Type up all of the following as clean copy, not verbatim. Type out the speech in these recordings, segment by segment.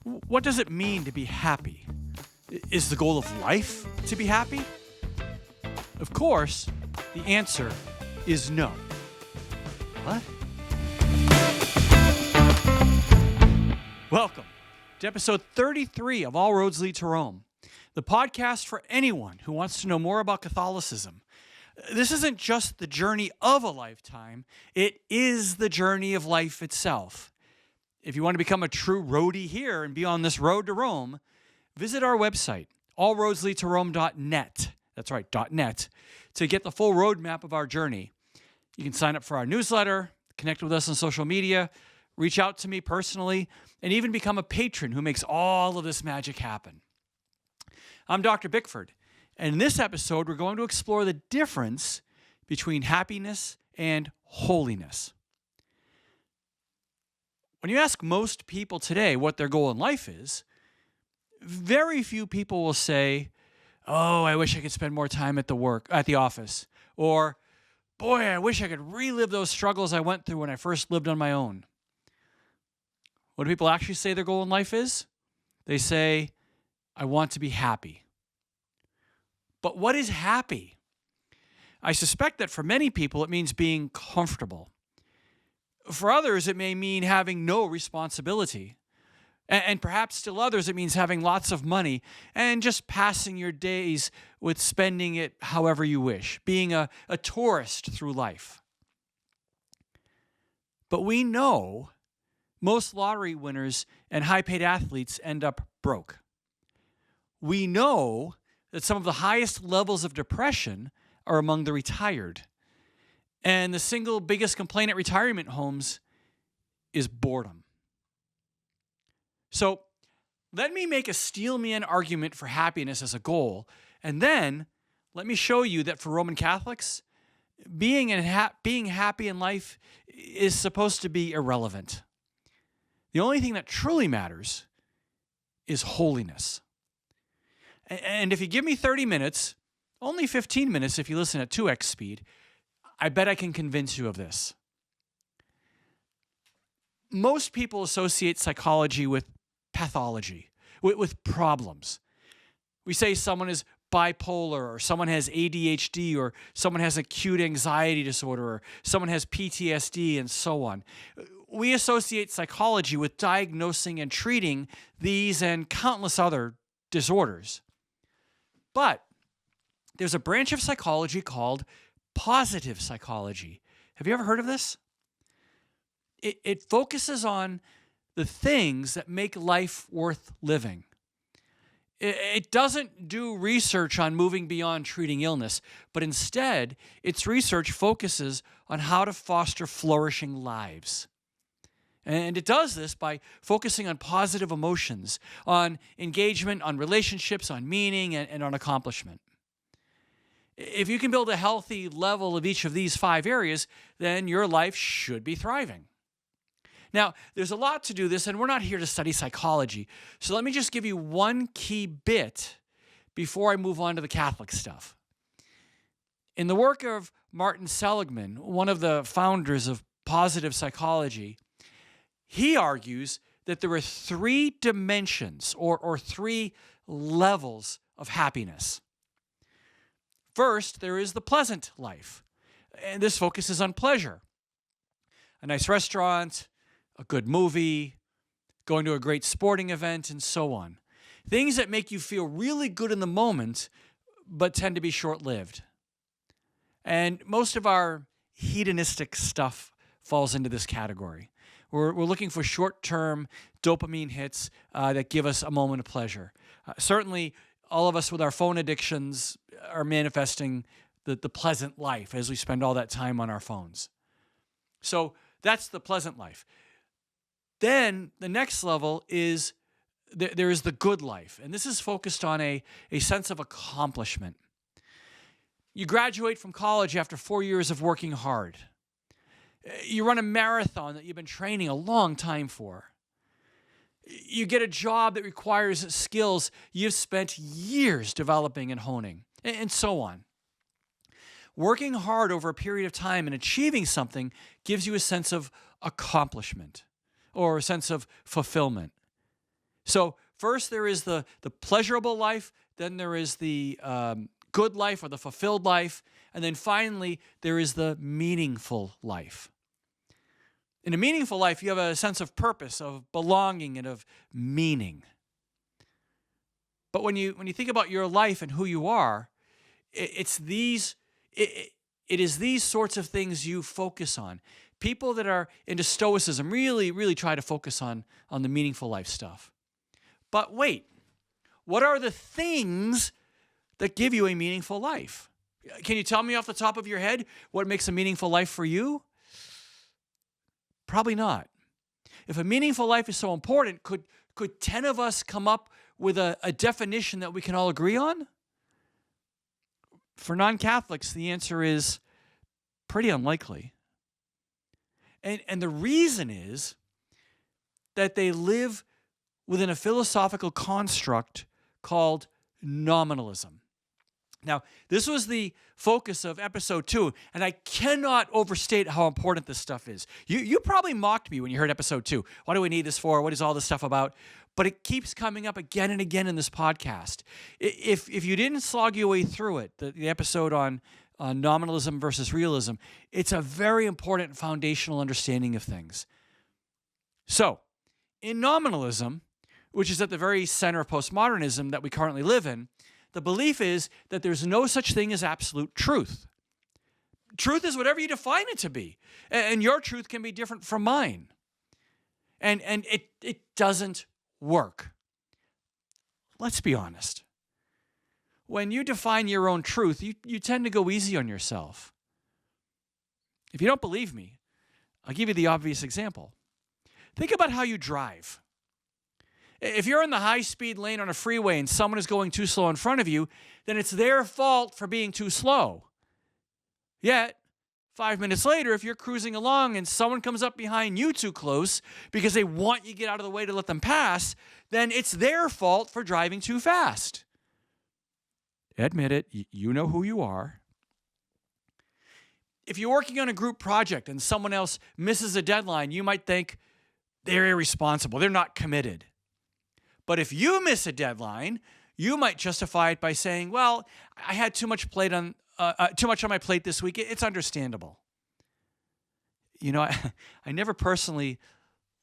What does it mean to be happy? Is the goal of life to be happy? Of course, the answer is no. What? Welcome to episode 33 of All Roads Lead to Rome, the podcast for anyone who wants to know more about Catholicism. This isn't just the journey of a lifetime, it is the journey of life itself. If you want to become a true roadie here and be on this road to Rome, visit our website, allroadsleadtorome.net. That's right, .net, to get the full roadmap of our journey. You can sign up for our newsletter, connect with us on social media, reach out to me personally, and even become a patron who makes all of this magic happen. I'm Dr. Bickford, and in this episode, we're going to explore the difference between happiness and holiness. When you ask most people today what their goal in life is, very few people will say, "Oh, I wish I could spend more time at the office," or "Boy, I wish I could relive those struggles I went through when I first lived on my own." What do people actually say their goal in life is? They say, "I want to be happy." But what is happy? I suspect that for many people, it means being comfortable. For others, it may mean having no responsibility. And perhaps still others, it means having lots of money and just passing your days with spending it however you wish, being a tourist through life. But we know most lottery winners and high-paid athletes end up broke. We know that some of the highest levels of depression are among the retired. And the single biggest complaint at retirement homes is boredom. So let me make a steelman argument for happiness as a goal, and then let me show you that for Roman Catholics, being happy in life is supposed to be irrelevant. The only thing that truly matters is holiness. And if you give me 30 minutes, only 15 minutes if you listen at 2x speed, I bet I can convince you of this. Most people associate psychology with pathology, with problems. We say someone is bipolar, or someone has ADHD, or someone has acute anxiety disorder, or someone has PTSD, and so on. We associate psychology with diagnosing and treating these and countless other disorders. But there's a branch of psychology called positive psychology. Have you ever heard of this? It focuses on the things that make life worth living. It doesn't do research on moving beyond treating illness, but instead, its research focuses on how to foster flourishing lives. And it does this by focusing on positive emotions, on engagement, on relationships, on meaning, and on accomplishment. If you can build a healthy level of each of these 5 areas, then your life should be thriving. Now, there's a lot to do this, and we're not here to study psychology. So let me just give you one key bit before I move on to the Catholic stuff. In the work of Martin Seligman, one of the founders of positive psychology, he argues that there are 3 dimensions or 3 levels of happiness. First, there is the pleasant life, and this focuses on pleasure. A nice restaurant, a good movie, going to a great sporting event, and so on. Things that make you feel really good in the moment, but tend to be short-lived. And most of our hedonistic stuff falls into this category. We're looking for short-term dopamine hits that give us a moment of pleasure. Certainly, all of us with our phone addictions are manifesting the pleasant life as we spend all that time on our phones. So that's the pleasant life. Then the next level is there is the good life, and this is focused on a sense of accomplishment. You graduate from college after 4 years of working hard. You run a marathon that you've been training a long time for. You get a job that requires skills you've spent years developing and honing, and so on. Working hard over a period of time and achieving something gives you a sense of accomplishment or a sense of fulfillment. So first there is the pleasurable life, then there is the good life or the fulfilled life, and then finally there is the meaningful life. In a meaningful life, you have a sense of purpose, of belonging, and of meaning. But when you think about your life and who you are, it is these sorts of things you focus on. People that are into Stoicism really, really try to focus on the meaningful life stuff. But wait, what are the things that give you a meaningful life? Can you tell me off the top of your head what makes a meaningful life for you? Probably not. If a meaningful life is so important, could 10 of us come up with a definition that we can all agree on? For non-Catholics, the answer is pretty unlikely. And the reason is that they live within a philosophical construct called nominalism. Now, this was the focus of episode 2, and I cannot overstate how important this stuff is. You probably mocked me when you heard episode 2. What do we need this for? What is all this stuff about? But it keeps coming up again and again in this podcast. If you didn't slog your way through it, the episode on nominalism versus realism, it's a very important foundational understanding of things. So, in nominalism, which is at the very center of postmodernism that we currently live in, the belief is that there's no such thing as absolute truth. Truth is whatever you define it to be. And your truth can be different from mine. And it doesn't work. Let's be honest. When you define your own truth, you tend to go easy on yourself. If you don't believe me, I'll give you the obvious example. Think about how you drive. If you're in the high-speed lane on a freeway and someone is going too slow in front of you, then it's their fault for being too slow. Yet, 5 minutes later, if you're cruising along and someone comes up behind you too close because they want you to get out of the way to let them pass, then it's their fault for driving too fast. Admit it, you know who you are. If you're working on a group project and someone else misses a deadline, you might think they're irresponsible, they're not committed. But if you miss a deadline, you might justify it by saying, well, I had too much on my plate this week. It's understandable. You know, I never personally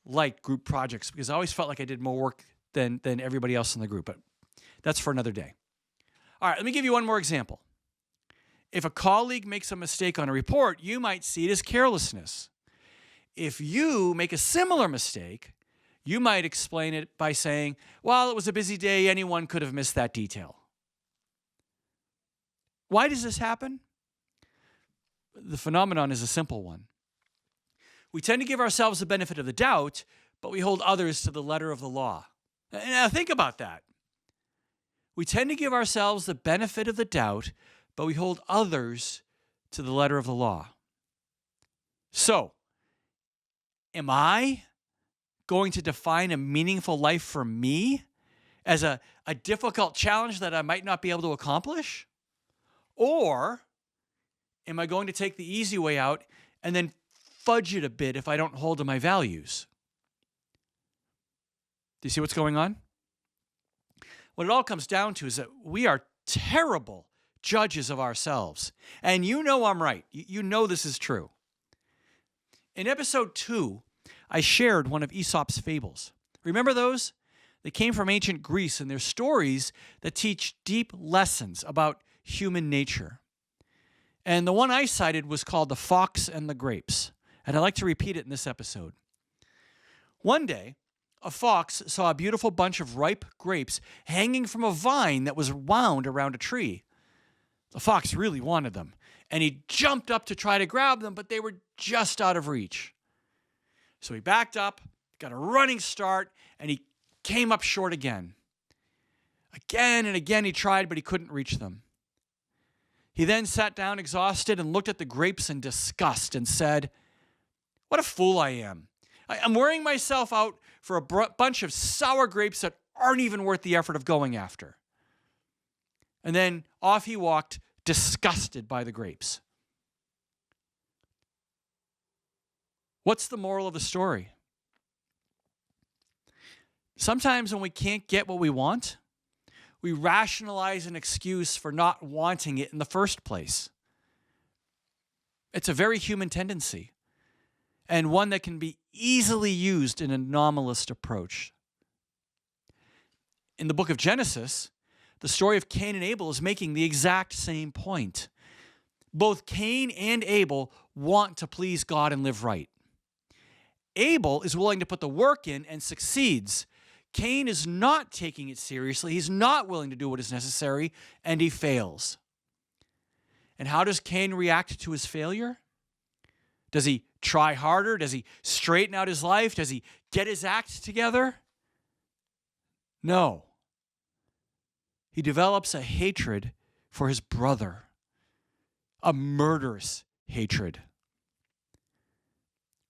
liked group projects because I always felt like I did more work than everybody else in the group. But that's for another day. All right, let me give you one more example. If a colleague makes a mistake on a report, you might see it as carelessness. If you make a similar mistake, you might explain it by saying, well, it was a busy day, anyone could have missed that detail. Why does this happen? The phenomenon is a simple one. We tend to give ourselves the benefit of the doubt, but we hold others to the letter of the law. Now think about that. We tend to give ourselves the benefit of the doubt, but we hold others to the letter of the law. So, am I going to define a meaningful life for me as a difficult challenge that I might not be able to accomplish? Or am I going to take the easy way out and then fudge it a bit if I don't hold to my values? Do you see what's going on? What it all comes down to is that we are terrible judges of ourselves. And you know I'm right. You know this is true. In episode 2, I shared one of Aesop's fables. Remember those? They came from ancient Greece, and they're stories that teach deep lessons about human nature. And the one I cited was called The Fox and the Grapes. And I'd like to repeat it in this episode. One day, a fox saw a beautiful bunch of ripe grapes hanging from a vine that was wound around a tree. The fox really wanted them, and he jumped up to try to grab them, but they were just out of reach. So he backed up, got a running start, and he came up short again. Again and again he tried, but he couldn't reach them. He then sat down exhausted and looked at the grapes in disgust and said, "What a fool I am. I'm wearing myself out for a bunch of sour grapes that aren't even worth the effort of going after." And then off he walked, disgusted by the grapes. What's the moral of the story? Sometimes when we can't get what we want, we rationalize an excuse for not wanting it in the first place. It's a very human tendency, and one that can be easily used in an anomalist approach. In the book of Genesis, the story of Cain and Abel is making the exact same point. Both Cain and Abel want to please God and live right. Abel is willing to put the work in and succeeds. Cain is not taking it seriously. He's not willing to do what is necessary, and he fails. And how does Cain react to his failure? Does he try harder? Does he straighten out his life? Does he get his act together? No. He develops a hatred for his brother, a murderous hatred.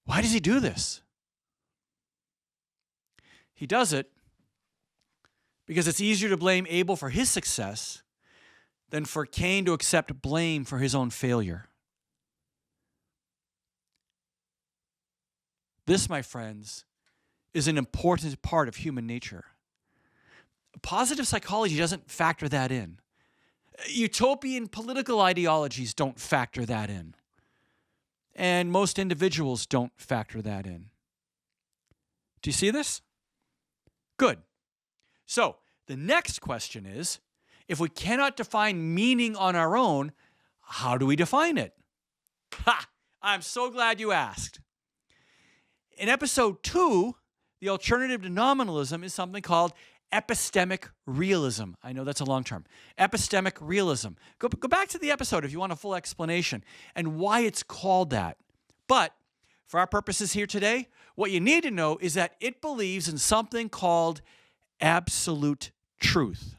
Why does he do this? He does it because it's easier to blame Abel for his success than for Cain to accept blame for his own failure. This, my friends, is an important part of human nature. Positive psychology doesn't factor that in. Utopian political ideologies don't factor that in. And most individuals don't factor that in. Do you see this? Good. So, the next question is, if we cannot define meaning on our own, how do we define it? Ha! I'm so glad you asked. In episode 2, the alternative to nominalism is something called epistemic realism. I know that's a long term. Epistemic realism. Go back to the episode if you want a full explanation and why it's called that. But for our purposes here today, what you need to know is that it believes in something called absolute truth.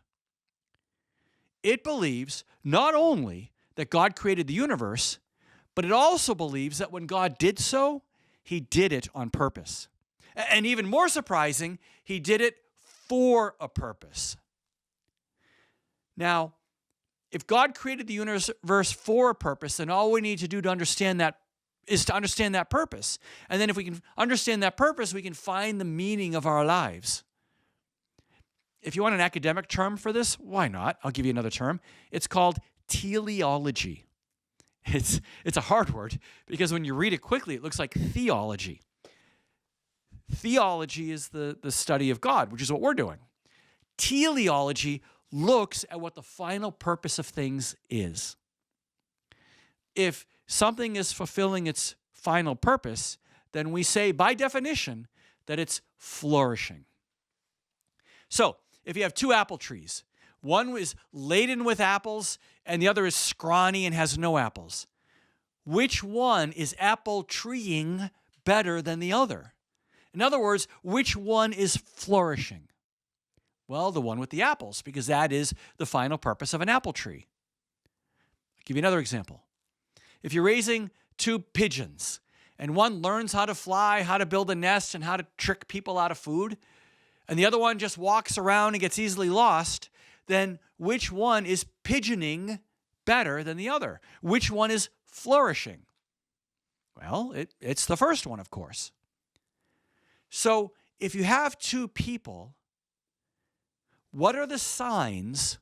It believes not only that God created the universe, but it also believes that when God did so, he did it on purpose. And even more surprising, he did it for a purpose. Now, if God created the universe for a purpose, then all we need to do to understand that is to understand that purpose. And then if we can understand that purpose, we can find the meaning of our lives. If you want an academic term for this, why not? I'll give you another term. It's called teleology. It's a hard word because when you read it quickly, it looks like theology. Theology is the study of God, which is what we're doing. Teleology looks at what the final purpose of things is. If something is fulfilling its final purpose, then we say, by definition, that it's flourishing. So, if you have two apple trees, one is laden with apples and the other is scrawny and has no apples, which one is apple treeing better than the other? In other words, which one is flourishing? Well, the one with the apples, because that is the final purpose of an apple tree. I'll give you another example. If you're raising two pigeons, and one learns how to fly, how to build a nest, and how to trick people out of food, and the other one just walks around and gets easily lost, then which one is pigeoning better than the other? Which one is flourishing? Well, it's the first one, of course. So if you have two people, what are the signs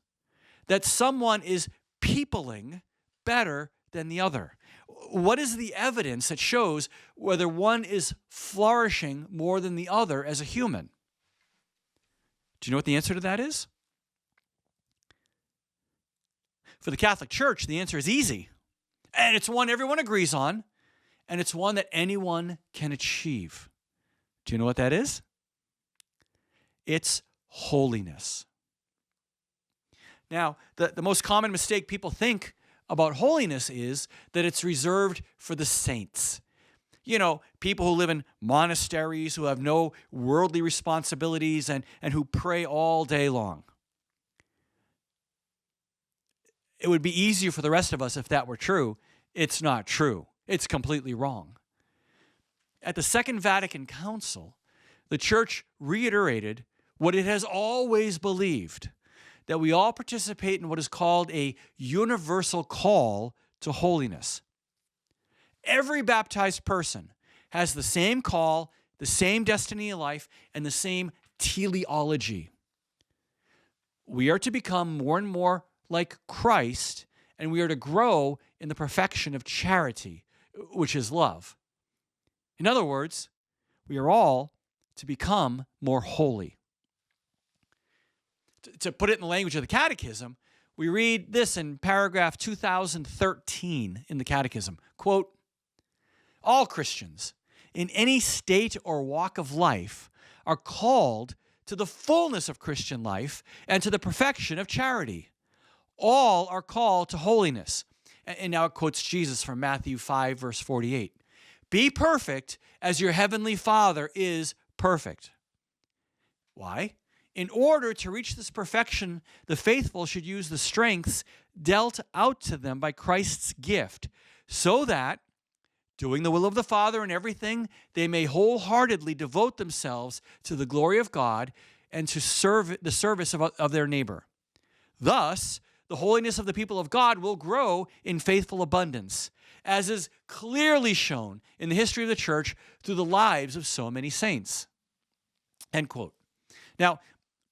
that someone is peopling better than the other? What is the evidence that shows whether one is flourishing more than the other as a human? Do you know what the answer to that is? For the Catholic Church, the answer is easy. And it's one everyone agrees on, and it's one that anyone can achieve. Do you know what that is? It's holiness. Now, the most common mistake people think about holiness is that it's reserved for the saints. You know, people who live in monasteries, who have no worldly responsibilities, and who pray all day long. It would be easier for the rest of us if that were true. It's not true. It's completely wrong. At the Second Vatican Council, the Church reiterated what it has always believed, that we all participate in what is called a universal call to holiness. Every baptized person has the same call, the same destiny in life, and the same teleology. We are to become more and more like Christ, and we are to grow in the perfection of charity, which is love. In other words, we are all to become more holy. To put it in the language of the Catechism, we read this in paragraph 2013 in the Catechism. Quote, all Christians in any state or walk of life are called to the fullness of Christian life and to the perfection of charity. All are called to holiness. And now it quotes Jesus from Matthew 5, verse 48. Be perfect as your heavenly Father is perfect. Why? In order to reach this perfection, the faithful should use the strengths dealt out to them by Christ's gift, so that, doing the will of the Father in everything, they may wholeheartedly devote themselves to the glory of God and to serve the service of their neighbor. Thus, the holiness of the people of God will grow in faithful abundance, as is clearly shown in the history of the church through the lives of so many saints. End quote. Now,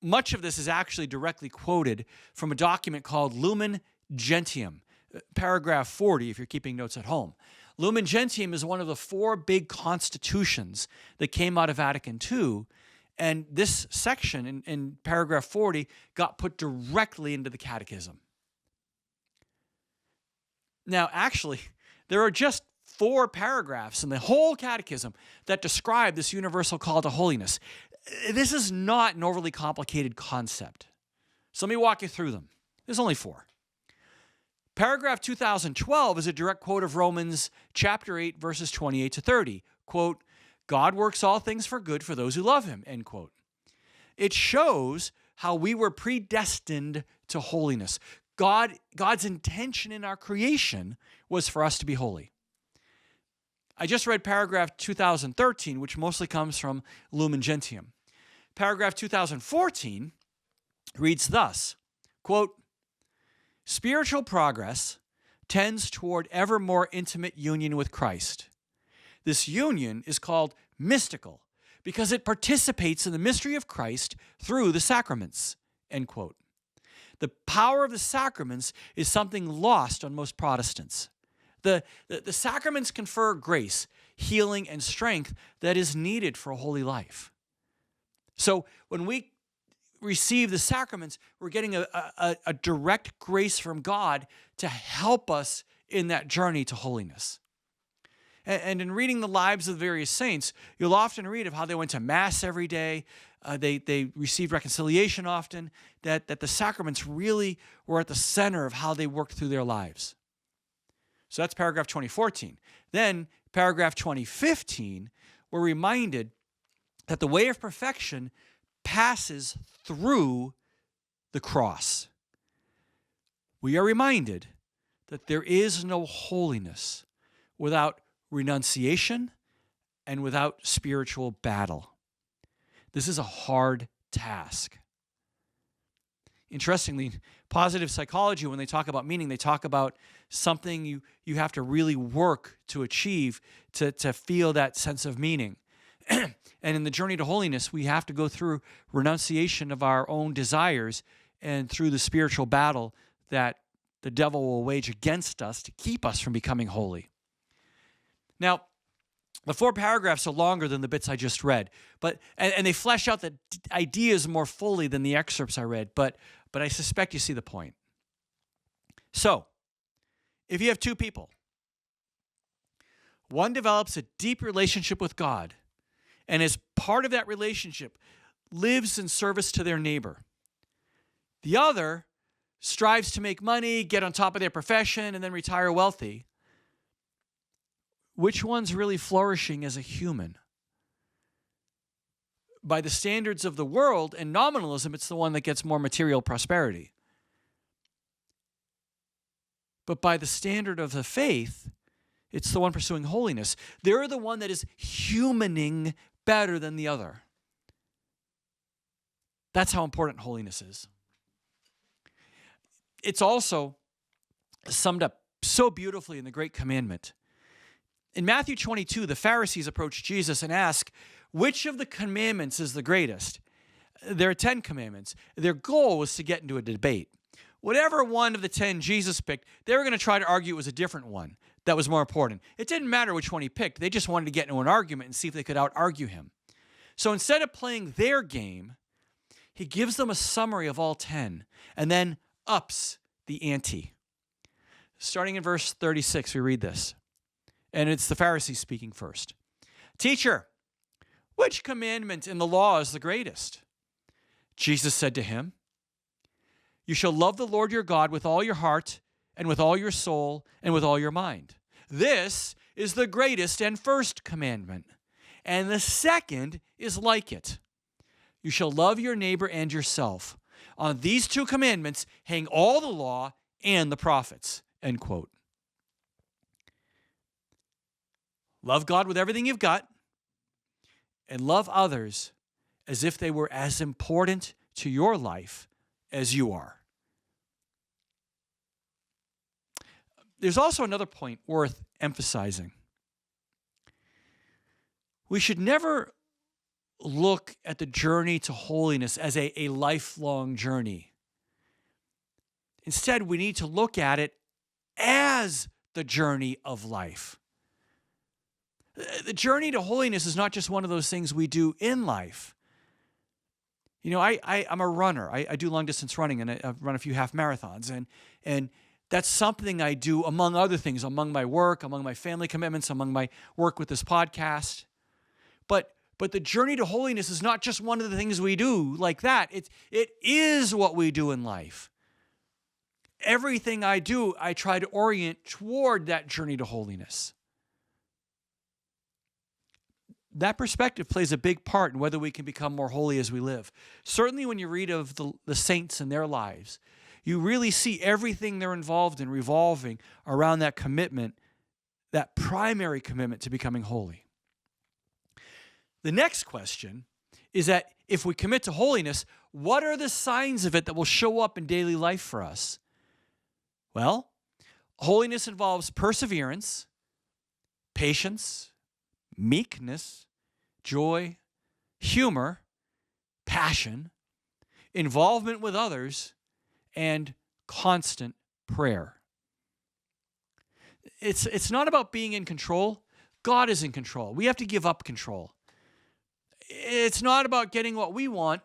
much of this is actually directly quoted from a document called Lumen Gentium, paragraph 40, if you're keeping notes at home. Lumen Gentium is one of the 4 big constitutions that came out of Vatican II, and this section in paragraph 40 got put directly into the Catechism. Now, actually, there are just 4 paragraphs in the whole Catechism that describe this universal call to holiness. This is not an overly complicated concept. So let me walk you through them. There's only 4. Paragraph 2012 is a direct quote of Romans chapter 8, verses 28 to 30. Quote, God works all things for good for those who love him, end quote. It shows how we were predestined to holiness. God's intention in our creation was for us to be holy. I just read paragraph 2013, which mostly comes from Lumen Gentium. Paragraph 2014 reads thus, quote, spiritual progress tends toward ever more intimate union with Christ. This union is called mystical because it participates in the mystery of Christ through the sacraments, end quote. The power of the sacraments is something lost on most Protestants. The sacraments confer grace, healing, and strength that is needed for a holy life. So when we receive the sacraments, we're getting a direct grace from God to help us in that journey to holiness. And in reading the lives of the various saints, you'll often read of how they went to Mass every day, they received reconciliation often, that the sacraments really were at the center of how they worked through their lives. So that's paragraph 2014. Then paragraph 2015, we're reminded that the way of perfection passes through the cross. We are reminded that there is no holiness without renunciation and without spiritual battle. This is a hard task. Interestingly, positive psychology, when they talk about meaning, they talk about something you have to really work to achieve to feel that sense of meaning. And in the journey to holiness, we have to go through renunciation of our own desires and through the spiritual battle that the devil will wage against us to keep us from becoming holy. Now, the 4 paragraphs are longer than the bits I just read, and they flesh out the ideas more fully than the excerpts I read, but I suspect you see the point. So, if you have 2 people, one develops a deep relationship with God, and as part of that relationship, lives in service to their neighbor. The other strives to make money, get on top of their profession, and then retire wealthy. Which one's really flourishing as a human? By the standards of the world and nominalism, it's the one that gets more material prosperity. But by the standard of the faith, it's the one pursuing holiness. They're the one that is humaning better than the other. That's how important holiness is. It's also summed up so beautifully in the Great Commandment. In Matthew 22, the Pharisees approach Jesus and ask, which of the commandments is the greatest? There are 10 commandments. Their goal was to get into a debate. Whatever one of the 10 Jesus picked, they were going to try to argue it was a different one that was more important. It didn't matter which one he picked. They just wanted to get into an argument and see if they could out-argue him. So instead of playing their game, he gives them a summary of all 10 and then ups the ante. Starting in verse 36, we read this. And it's the Pharisees speaking first. Teacher, which commandment in the law is the greatest? Jesus said to him, you shall love the Lord your God with all your heart and with all your soul and with all your mind. This is the greatest and first commandment. And the second is like it. You shall love your neighbor and yourself. On these two commandments hang all the law and the prophets. End quote. Love God with everything you've got and love others as if they were as important to your life as you are. There's also another point worth emphasizing. We should never look at the journey to holiness as a lifelong journey. Instead, we need to look at it as the journey of life. The journey to holiness is not just one of those things we do in life. You know, I'm a runner. I do long-distance running, and I've run a few half marathons. And that's something I do among other things, among my work, among my family commitments, among my work with this podcast. But the journey to holiness is not just one of the things we do like that. It is what we do in life. Everything I do, I try to orient toward that journey to holiness. That perspective plays a big part in whether we can become more holy as we live. Certainly when you read of the saints and their lives, you really see everything they're involved in revolving around that commitment, that primary commitment to becoming holy. The next question is that if we commit to holiness, what are the signs of it that will show up in daily life for us? Well, holiness involves perseverance, patience, meekness, joy, humor, passion, involvement with others, and constant prayer. It's not about being in control. God is in control. We have to give up control. It's not about getting what we want,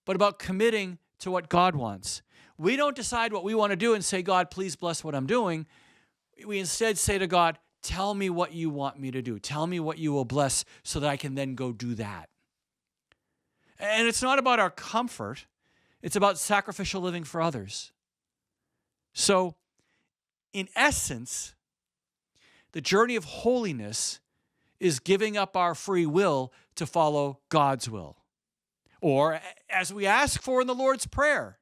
but about committing to what God wants. We don't decide what we want to do and say, God, please bless what I'm doing. We instead say to God, tell me what you want me to do. Tell me what you will bless so that I can then go do that. And it's not about our comfort. It's about sacrificial living for others. So, in essence, the journey of holiness is giving up our free will to follow God's will. Or, as we ask for in the Lord's Prayer,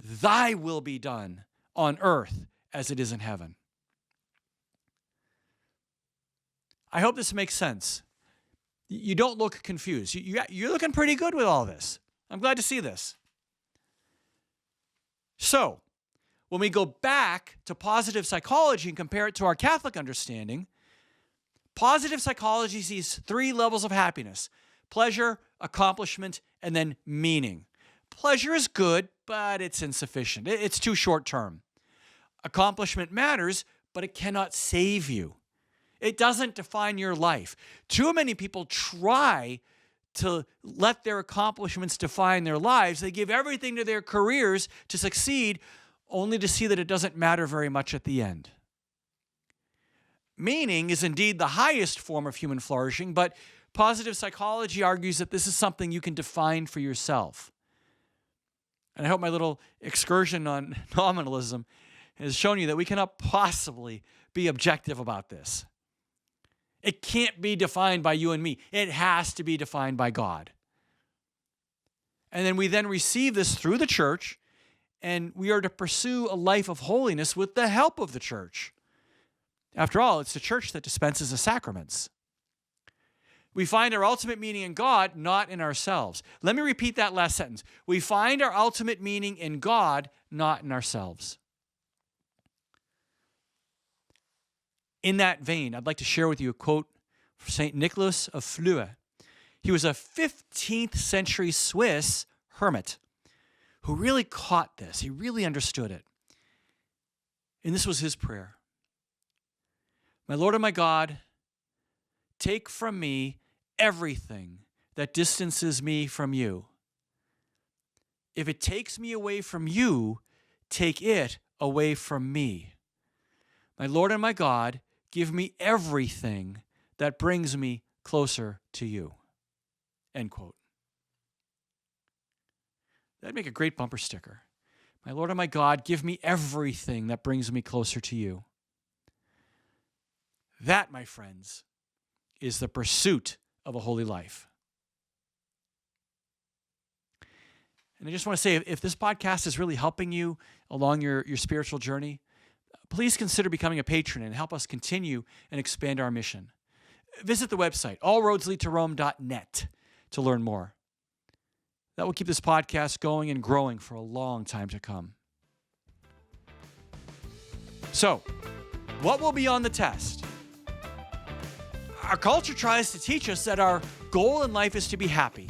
thy will be done on earth as it is in heaven. I hope this makes sense. You don't look confused. You're looking pretty good with all this. I'm glad to see this. So, when we go back to positive psychology and compare it to our Catholic understanding, positive psychology sees 3 levels of happiness: pleasure, accomplishment, and then meaning. Pleasure is good, but it's insufficient. It's too short term. Accomplishment matters, but it cannot save you. It doesn't define your life. Too many people try to let their accomplishments define their lives. They give everything to their careers to succeed, only to see that it doesn't matter very much at the end. Meaning is indeed the highest form of human flourishing, but positive psychology argues that this is something you can define for yourself. And I hope my little excursion on nominalism has shown you that we cannot possibly be objective about this. It can't be defined by you and me. It has to be defined by God. And then we receive this through the church, and we are to pursue a life of holiness with the help of the church. After all, it's the church that dispenses the sacraments. We find our ultimate meaning in God, not in ourselves. Let me repeat that last sentence. We find our ultimate meaning in God, not in ourselves. In that vein, I'd like to share with you a quote from St. Nicholas of Flue. He was a 15th century Swiss hermit who really caught this. He really understood it. And this was his prayer. My Lord and my God, take from me everything that distances me from you. If it takes me away from you, take it away from me. My Lord and my God, give me everything that brings me closer to you. End quote. That'd make a great bumper sticker. My Lord and my God, give me everything that brings me closer to you. That, my friends, is the pursuit of a holy life. And I just want to say, if this podcast is really helping you along your spiritual journey, please consider becoming a patron and help us continue and expand our mission. Visit the website, allroadsleadtorome.net, to learn more. That will keep this podcast going and growing for a long time to come. So, what will be on the test? Our culture tries to teach us that our goal in life is to be happy.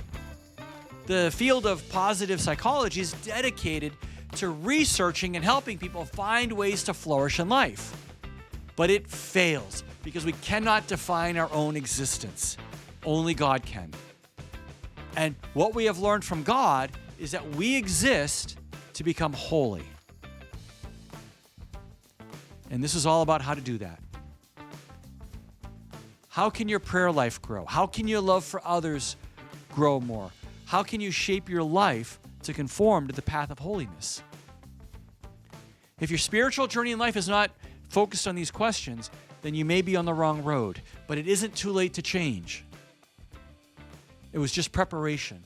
The field of positive psychology is dedicated to researching and helping people find ways to flourish in life. But it fails because we cannot define our own existence. Only God can. And what we have learned from God is that we exist to become holy. And this is all about how to do that. How can your prayer life grow? How can your love for others grow more? How can you shape your life to conform to the path of holiness? If your spiritual journey in life is not focused on these questions, then you may be on the wrong road. But it isn't too late to change. It was just preparation.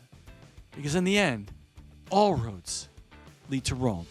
Because in the end, all roads lead to Rome.